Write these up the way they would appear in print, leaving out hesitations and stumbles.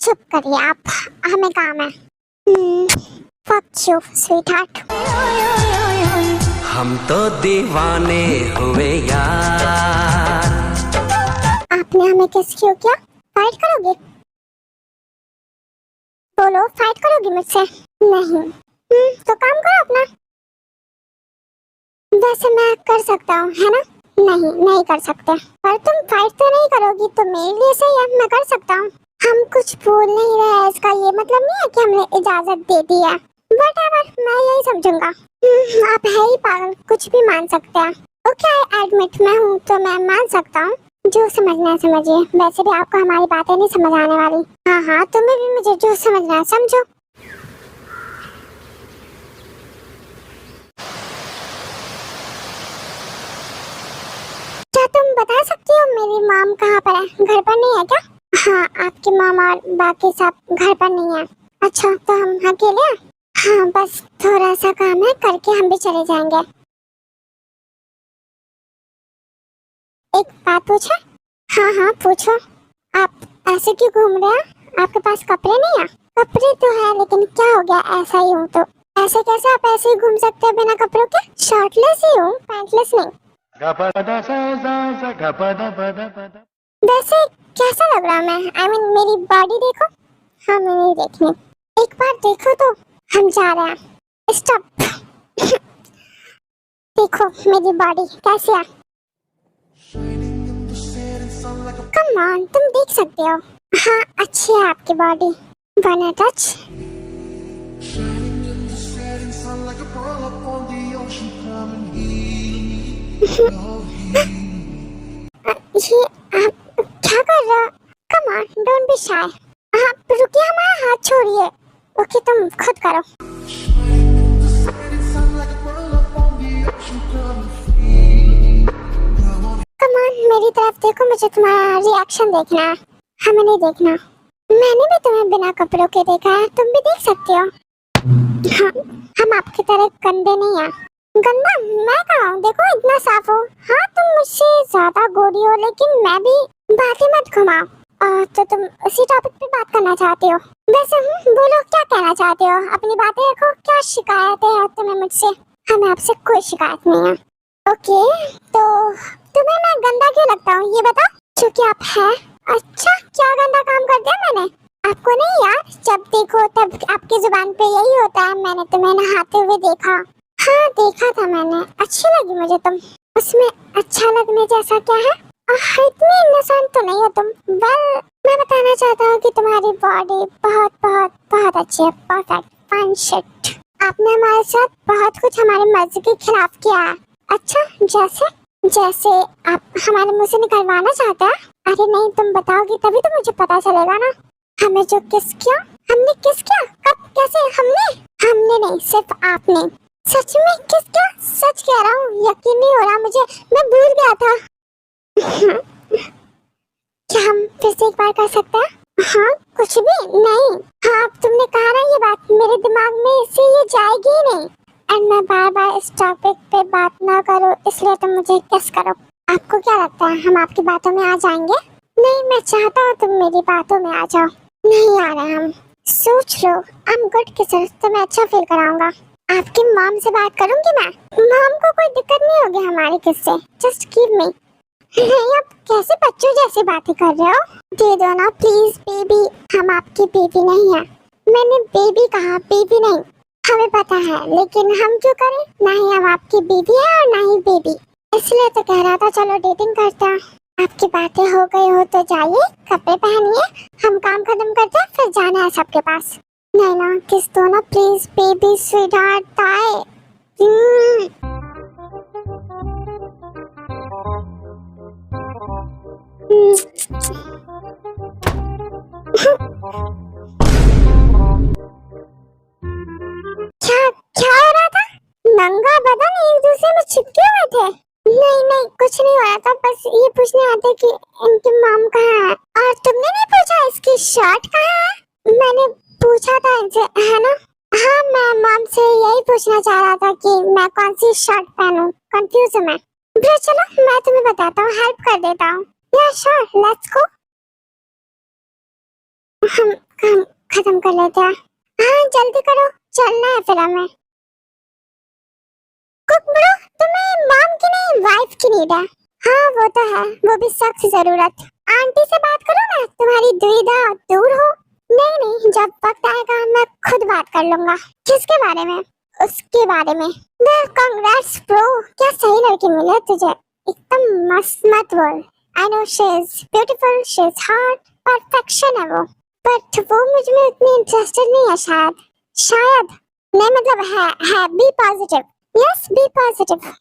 चुप करिए आप, हमें काम है। Fuck you sweetheart. हम तो दीवाने हुए यार। आपने हमें किस क्यों किया? फाइट करोगे? बोलो, फाइट करोगे मुझसे? नहीं। तो काम करो अपना। वैसे मैं कर सकता हूँ, है ना? नहीं, नहीं कर सकते। पर तुम फाइट तो नहीं करोगी तो मेरे लिए सही है, मैं कर सकता हूँ। हम कुछ बोल नहीं रहे, इसका ये मतलब नहीं है कि हमने इजाजत दे दी है। Whatever, मैं यही समझूंगा। आप है ही पागल, कुछ भी मान सकते हैं। ओके, आई एडमिट मैं हूँ तो मैं मान सकता हूँ। जो समझना है समझिए, वैसे भी आपको हमारी बातें नहीं समझ आने वाली। हाँ हाँ, तुम्हें भी मुझे जो समझना है समझो। क्या तुम बता सकती हो मेरी मॉम कहाँ पर है? घर पर नहीं है क्या? हाँ, आपकी मॉम और बाकी सब घर पर नहीं है। अच्छा, तो हम अकेले हैं? हाँ, बस थोड़ा सा काम है, करके हम भी चले जाएंगे। एक बात पूछे? हाँ हाँ पूछो। आप ऐसे क्यों घूम रहे हैं? आपके पास कपड़े नहीं है? कपड़े तो है, लेकिन क्या हो गया, ऐसा ही हूँ तो? ऐसे कैसे आप ऐसे ही घूम सकते हैं बिना कपड़ों के? शर्टलेस ही हूँ, पैंटलेस नहीं। वैसे कैसा लग रहा मैं? I mean, मेरी बॉडी देखो। हाँ, मैं नहीं देखनी। एक बार देखो तो। हम जा रहे हैं। स्टॉप। देखो मेरी बॉडी कैसी है। कम ऑन, तुम देख सकते हो। हाँ, अच्छी है आपकी बॉडी। wanna touch? ये आप क्या कर रहे हो? Come on, don't be shy. आप रुकिए, हमारा हाथ छोड़िए। ओके, तुम खुद करो। कम ऑन, मेरी तरफ देखो, मुझे तुम्हारा रिएक्शन देखना है, हमें नहीं देखना। मैंने भी तुम्हें बिना कपड़ों के देखा है, तुम भी देख सकते हो। हाँ, हम आपकी तरह गंदे नहीं हैं। गंदा मैं कहाँ हूँ? देखो इतना साफ हो। हाँ, तुम मुझसे ज्यादा गोरी हो, लेकिन मैं भी। बातें मत घुमाओ। तो तुम उसी टॉपिक पे बात करना चाहते हो? वैसे बोलो, क्या कहना चाहते हो? अपनी बातें रखो। क्या शिकायतें हैं तुम्हें मुझसे? हमें आपसे कोई शिकायत नहीं है। ओके, तो तुम्हें मैं गंदा क्यों लगता हूँ ये बताओ? क्योंकि आप हैं। अच्छा, क्या गंदा काम कर दिया मैंने? आपको नहीं यार, जब देखो तब आपकी जुबान पे यही होता है। मैंने तुम्हें नहाते हुए देखा। हाँ, देखा था मैंने। अच्छी लगी मुझे तुम। उसमें अच्छा लगने जैसा क्या है? इतनी इनोसेंट तो नहीं हो तुम। वेल, मैं बताना चाहता हूँ कि तुम्हारी बॉडी बहुत बहुत बहुत अच्छी है। Perfect, fine shit. आपने हमारे साथ बहुत कुछ हमारे मर्जी के खिलाफ किया है। अच्छा, जैसे जैसे आप हमारे मुंह से निकलवाना चाहते हैं? अरे नहीं, तुम बताओगी तभी तो मुझे पता चलेगा ना। हमें जो किस किया? हमने किस किया? कब? कैसे? हमने नहीं, सिर्फ आपने। सच में किस किया? सच कह रहा हूँ, यकीन नहीं हो रहा मुझे। मैं भूल गया था। क्या हम फिर से एक बार कर सकते हैं? हाँ, कुछ भी नहीं। हाँ, अब तुमने कहा ना ये बात, मेरे दिमाग में से ये जाएगी ही नहीं। एंड मैं बार बार इस टॉपिक पे बात ना करूँ, इसलिए तुम मुझे किस करो। आपको क्या लगता है हम आपकी बातों में आ जाएंगे? नहीं, मैं चाहता हूँ तुम मेरी बातों में आ जाओ। नहीं आ रहे हम। सोच लो, आई एम गुड किसर, तुम्हें अच्छा फील कराऊंगा। आपकी मॉम से बात करूंगी मैं। मॉम को कोई दिक्कत नहीं होगी हमारे किससे। Just give me. नहीं, आप कैसे बच्चों जैसी बातें कर रहे हो? दे दो ना प्लीज बेबी। हम आपकी बेबी नहीं है। मैंने बेबी कहा, बेबी नहीं। हमें पता है, लेकिन हम क्यों करें? ना ही हम आपकी बीबी है और ना ही बेबी। इसलिए तो कह रहा था चलो डेटिंग करते हैं। आपकी बातें हो गई हो तो जाइए, कपड़े पहनिए, हम काम खत्म करते हैं, फिर जाना है सबके पास। नहीं ना, किस दो ना प्लीज बेबी स्वीटहार्ट ताए। क्या क्या हो रहा था? नंगा बदन एक दूसरे में चिपके हुए थे? नहीं नहीं, कुछ नहीं हो रहा था, बस ये पूछने आते कि इनकी मॉम कहाँ है। और तुमने नहीं पूछा इसकी शर्ट कहाँ है? मैंने पूछा था इनसे, है ना? हाँ, मैं मॉम से यही पूछना चाह रहा था कि मैं कौन सी शर्ट पहनूं। कंफ्यूज हूँ मैं। ब्रो चलो, मैं तुम्हें बताता हूँ, हेल्प कर देता हूँ। या श्योर, लेट्स गो। हम काम खत्म कर लेते हैं। हाँ जल्दी करो, चलना है फिर हमें। कुक ब्रो, तुम्हें मॉम की नहीं वाइफ की नीड है। हाँ वो तो है, वो भी सख्त जरूरत। आंटी से बात करो ना, तुम्हारी दुविधा दूर हो। नहीं नहीं, जब वक्त आएगा मैं खुद बात कर लूंगा। किसके बारे में? उसके बारे में। कांग्रेट्स ब्रो, क्या सही लड़की मिली है तुझे। एकदम मस्त, मत बोल। I know she is beautiful, she is hot, perfection है वो। बट वो मुझ में इतनी इंटरेस्टेड नहीं है शायद। शायद नहीं, मतलब है। Be positive. Yes, be positive.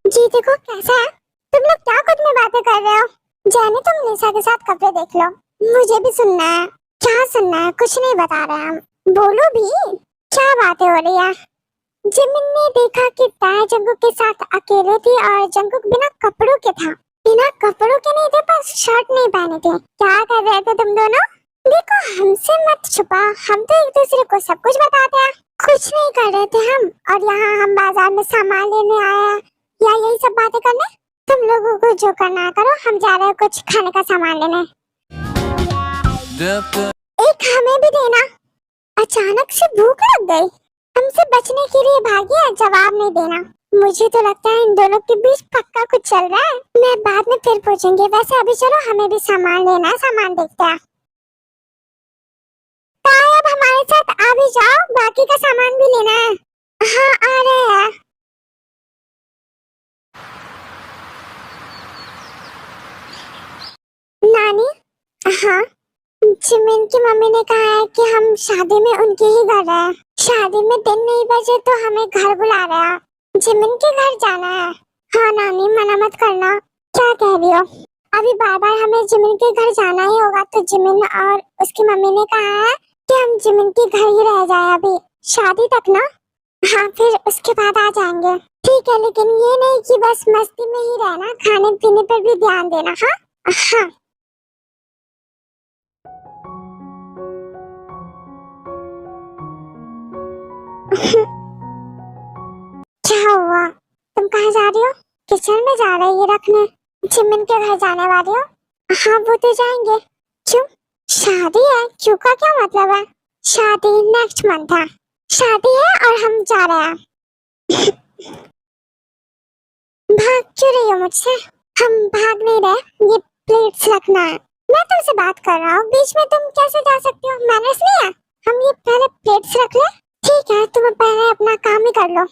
जी देखो कैसा है। तुम लोग क्या खुद में बातें कर रहे हो? जाने तुम निशा के साथ कपड़े देख लो। मुझे भी सुनना है। क्या सुनना है? कुछ नहीं बता रहे हम। बोलो भी, क्या बातें हो रही है? जिमिन ने देखा कि ताया जंगुक के साथ अकेले थी और जंगुक बिना कपड़ों के था। बिना कपड़ों के नहीं थे, पर शर्ट नहीं पहने थे। क्या कर रहे थे तुम दोनों? देखो हमसे मत छुपा, हम तो एक दूसरे को सब कुछ बताते हैं। कुछ नहीं कर रहे थे हम, और यहाँ हम बाजार में सामान लेने आए हैं या यही सब बातें करने। तुम लोगों को जो करना है करो, हम जा रहे हैं कुछ खाने का सामान लेने। एक हमें भी देना। अचानक से भूख लग गई, हमसे बचने के लिए भागी है, जवाब नहीं देना। मुझे तो लगता है इन दोनों के बीच पक्का कुछ चल रहा है। मैं बाद में फिर पूछूंगी। वैसे अभी चलो, हमें भी सामान लेना है, सामान देखते हैं। अब हमारे साथ आ भी जाओ, बाकी का सामान भी लेना है। हाँ आ रहे हैं। नानी, हाँ जिमिन की मम्मी ने कहा है कि हम शादी में उनके ही घर हैं। शादी में दिन नहीं बजे तो हमें घर बुला रहे हैं। जिमिन के घर जाना है। हाँ नानी, मना मत करना। क्या कह रही हो? अभी बार बार हमें जिमिन के घर जाना ही होगा, तो जिमिन और उसकी मम्मी ने कहा है कि हम जिमिन के घर ही रह जाए अभी शादी तक ना। हाँ फिर उसके बाद आ जाएंगे। ठीक है, लेकिन ये नहीं कि बस मस्ती में ही रहना, खाने पीने पर भी ध्यान देना। हाँ हाँ। क्या हुआ? तुम कहाँ जा रही हो? किचन में जा रही है रखने। जिमिन के घर जाने वाली हो? हाँ वो तो जाएंगे। क्यों? शादी है, क्यों का क्या मतलब है? शादी नेक्स्ट मंथ है। शादी है और हम जा रहे हैं। भाग क्यों रही हो मुझसे? हम भाग नहीं रहे, ये प्लेट्स रखना है। मैं तुमसे बात कर रहा हूँ, बीच में तुम कैसे जा सकती हो? मैनर्स नहीं है। हम ये पहले प्लेट्स रख ले। ठीक है, तुम पहले अपना काम ही कर लो।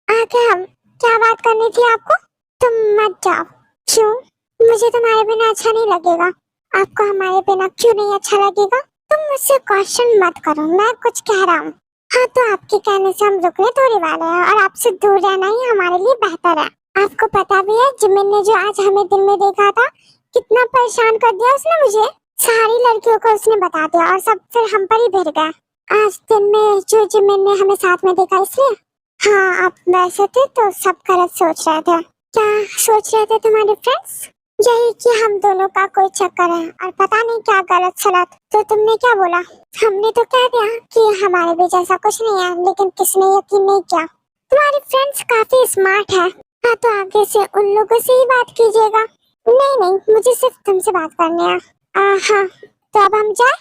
आगे हम क्या बात करनी थी आपको? तुम मत जाओ। क्यों? मुझे तुम्हारे बिना अच्छा नहीं लगेगा। आपको हमारे बिना क्यों नहीं अच्छा लगेगा? तुम मुझसे क्वेश्चन मत करो, मैं कुछ कह रहा हूँ। हाँ तो आपके कहने से हम रुकने थोड़ी वाले हैं, और आपसे दूर रहना ही हमारे लिए बेहतर है। आपको पता भी है जिमिन ने जो आज हमें दिन में देखा था, कितना परेशान कर दिया उसने मुझे। सारी लड़कियों को उसने बता दिया और सब फिर हम पर ही भिड़ गए। आज दिन में जो जिमिन ने हमें साथ में देखा इसलिए। हाँ आप वैसे थे तो सब गलत सोच रहे थे। क्या सोच रहे थे तुम्हारे फ्रेंड्स? यही कि हम दोनों का कोई चक्कर है और पता नहीं क्या गलत सलत। तो तुमने क्या बोला? हमने तो कह दिया कि हमारे बीच ऐसा कुछ नहीं है, लेकिन किसने यकीन नहीं किया। तुम्हारे फ्रेंड्स काफी स्मार्ट है। हाँ तो आगे से उन लोगों से ही बात कीजिएगा। नहीं नहीं, मुझे सिर्फ तुमसे बात करनी है। हाँ तो अब हम जाए?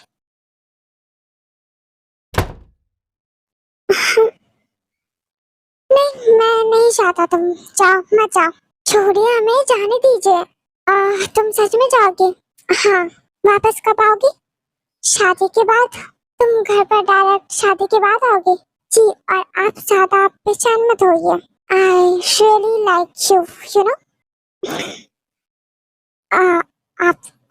नहीं मैं नहीं चाहता, तुम जाओ, मत जाओ। छोड़िए, हमें जाने दीजिए। तुम सच में जाओगी? हाँ। वापस कब आओगी? शादी के बाद। तुम घर पर डायरेक्ट शादी के बाद आओगी? जी, और आप ज्यादा बेचैन मत होइए। I really like you, you know.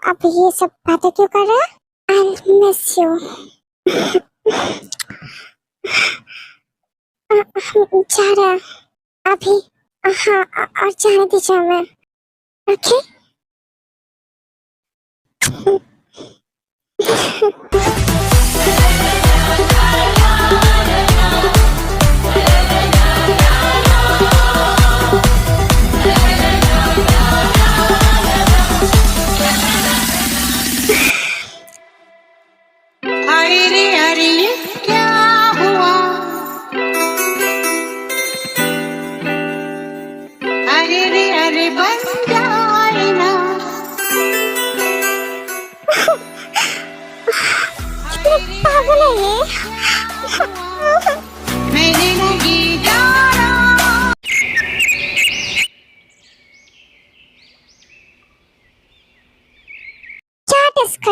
आप ये सब बातें क्यों कर रहे हैं? I miss you. जा रहे हैं अभी। हाँ और जाने दीजिए हमें। ओके। अरे अरे क्या हुआ?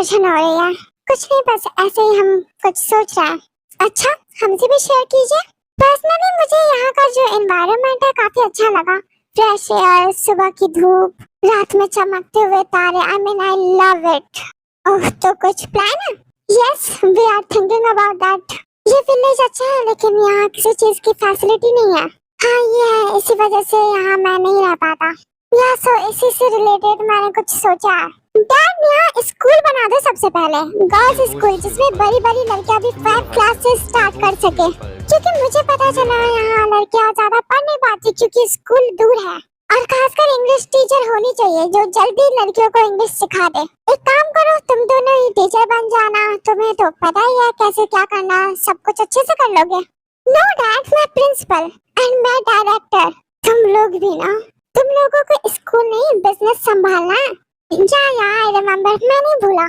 कंफ्यूजन हो रही है। कुछ नहीं, बस ऐसे ही हम कुछ सोच रहे हैं। अच्छा, हमसे भी शेयर कीजिए। पर्सनली मुझे यहाँ का जो एनवायरनमेंट है काफी अच्छा लगा। फ्रेश एयर, सुबह की धूप, रात में चमकते हुए तारे, I mean I love it. Oh, तो कुछ प्लान है? Yes, we are thinking about that. ये विलेज अच्छा है लेकिन यहाँ किसी चीज की फैसिलिटी नहीं है। हाँ ये है, इसी वजह से यहाँ मैं नहीं रह पाता। या सो इसी से रिलेटेड मैंने कुछ सोचा है। डैड, यहाँ स्कूल बना दो सबसे पहले, गर्ल्स स्कूल, जिसमें बड़ी बड़ी लड़कियां भी 5 क्लास से स्टार्ट कर सके। क्योंकि मुझे पता चला यहाँ लड़कियां ज्यादा पढ़ नहीं पाती क्योंकि स्कूल दूर है। और खासकर इंग्लिश टीचर होनी चाहिए जो जल्दी लड़कियों को इंग्लिश सिखा दे। एक काम करो, तुम दोनों ही टीचर बन जाना। तुम्हें तो पता ही है कैसे क्या करना, सब कुछ अच्छे से कर लोगे। नो डैड, मैं प्रिंसिपल एंड मैं डायरेक्टर। तुम लोग भी ना, तुम लोगों को स्कूल नहीं बिजनेस संभालना है। आई रिमेम्बर, मैं नहीं भूला।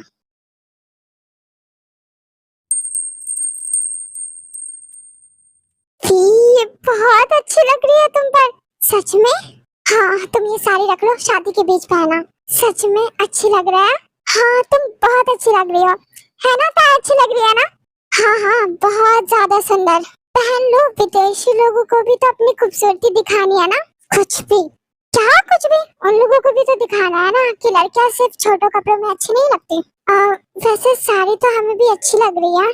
ये बहुत अच्छी लग रही है तुम पर। सच में? हाँ, तुम ये साड़ी रख लो, शादी के बीच पहना। सच में अच्छी लग रहा है। हाँ, तुम बहुत अच्छी लग रही हो, है ना? तो अच्छी लग रही है ना? हाँ हाँ, बहुत ज्यादा सुंदर। पहन लो, विदेशी लोगों को भी तो अपनी खूबसूरती दिखानी है ना। कुछ भी क्या, कुछ भी उन लोगों को भी तो दिखाना है ना कि लड़कियां सिर्फ छोटो कपड़ों में अच्छी नहीं लगती। वैसे साड़ी तो हमें भी अच्छी लग रही है।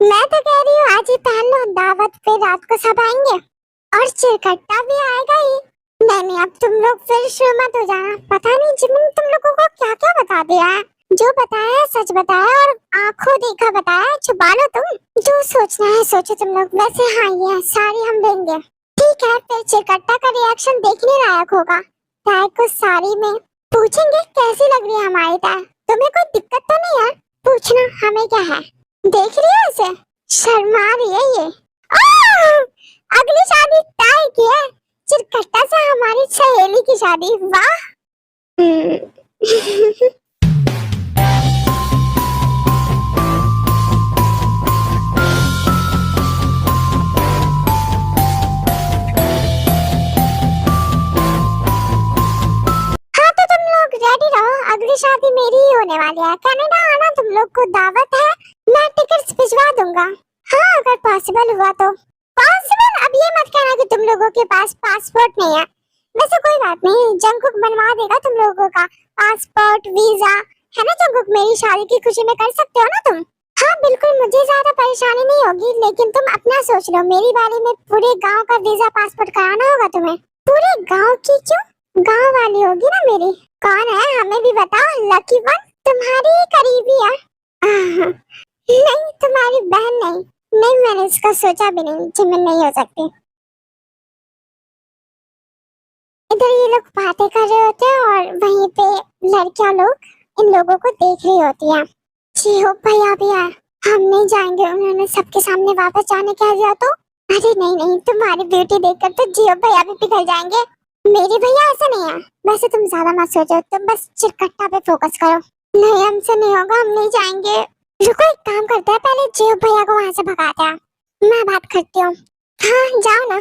मैं तो कह रही हूँ आज ही पहन लो, दावत पे रात को सब आएंगे और चिरकट्टा भी आएगा ही। नहीं नहीं, अब तुम लोग फिर शुरू मत हो जाना। पता नहीं जिमिन तुम लोगों को क्या क्या बता दिया है। जो बताया है सच बताया और आंखों देखा बताया, छुपा लो तुम। जो सोचना है सोचो तुम लोग। वैसे हाँ, ये साड़ी हम लेंगे। ठीक है, फिर चिरकट्टा का रिएक्शन देखने लायक होगा। ताई को साड़ी में पूछेंगे कैसी लग रही है हमारी ताई। तुम्हें कोई दिक्कत तो नहीं है? पूछना, हमें क्या है। देख रही हो इसे, शर्मा रही है ये। अगली शादी ताई की है, चिरकट्टा से हमारी सहेली की शादी। वाह। रेडी रहो, अगली शादी मेरी ही होने वाली है। कनाडा आना, तुम लोग को दावत है। मैं टिकट्स भिजवा दूंगा। हाँ, अगर पॉसिबल हुआ तो। पॉसिबल? अब ये मत कहना कि तुम लोगों के पास पासपोर्ट नहीं है। वैसे कोई बात नहीं, जंगकुक बनवा देगा तुम लोगों का पासपोर्ट, वीजा, है ना जंगकुक? मेरी शादी की खुशी में कर सकते हो ना तुम। हाँ बिल्कुल, मुझे ज्यादा परेशानी नहीं होगी, लेकिन तुम अपना सोच लो। मेरी बारी में पूरे गाँव का वीजा पासपोर्ट कराना होगा तुम्हें। पूरे गाँव की क्यों? गाँव वाली होगी ना मेरी। कौन है हमें भी बताओ। लकी वन तुम्हारी करीबी है। नहीं, तुम्हारी बहन नहीं। नहीं, मैंने इसका सोचा भी नहीं। जिमिन नहीं हो सकती। इधर ये लोग बातें कर रहे होते हैं और वहीं पे लड़कियां लोग इन लोगों को देख रही होती हैं। जी हो, भैया भी है। हम नहीं जाएंगे, उन्होंने सबके सामने वापस जाने कह दिया तो। अरे नहीं नहीं, तुम्हारी ब्यूटी देखकर तो जियो भैया भी पिघल जाएंगे। मेरे भैया ऐसा नहीं है। वैसे तुम ज्यादा मत सोचो, तुम बस चिरकट्टा पे फोकस करो। नहीं, हमसे नहीं होगा, हम नहीं जाएंगे। रुको, एक काम करते हैं, पहले जियो भैया को वहाँ से भगाते हैं। मैं बात करती हूँ। हाँ जाओ ना।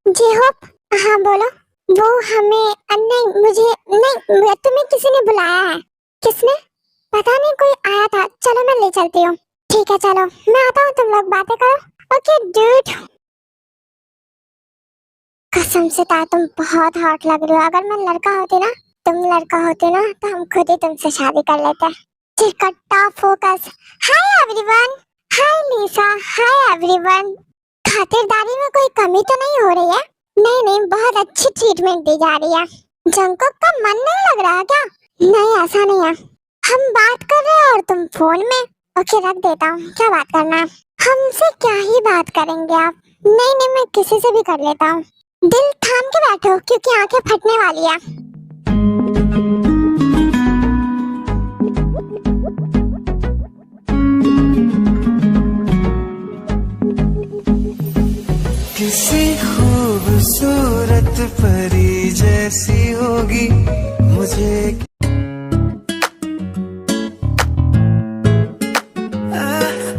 जियो, हाँ बोलो। वो हमें नहीं, मुझे नहीं, तुम्हें किसी ने बुलाया है। किसने? पता नहीं, कोई आया था। चलो मैं ले चलती हूँ। ठीक है चलो, मैं आता हूँ, तुम लोग बातें करो। Okay dude. कसम से ता तुम बहुत हॉट लग रही हो। अगर मैं लड़का होती ना, तुम लड़का होते ना, तो हम खुद ही तुमसे शादी कर लेते। चिरकट्टा focus. Hi everyone. Hi Lisa. Hi everyone. खातिरदारी में कोई कमी तो नहीं हो रही है? नहीं नहीं, बहुत अच्छी ट्रीटमेंट दी जा रही है। जंगकुक का मन नहीं लग रहा क्या? नहीं, ऐसा नहीं है। हम बात कर रहे हैं और तुम फोन में। ओके, रख देता हूँ। क्या बात करना है? हमसे क्या ही बात करेंगे आप? नहीं नहीं, मैं किसी से भी कर लेता हूँ। दिल थाम के बैठो क्योंकि आंखें फटने वाली है। किसी खूबसूरत परी जैसी होगी मुझे।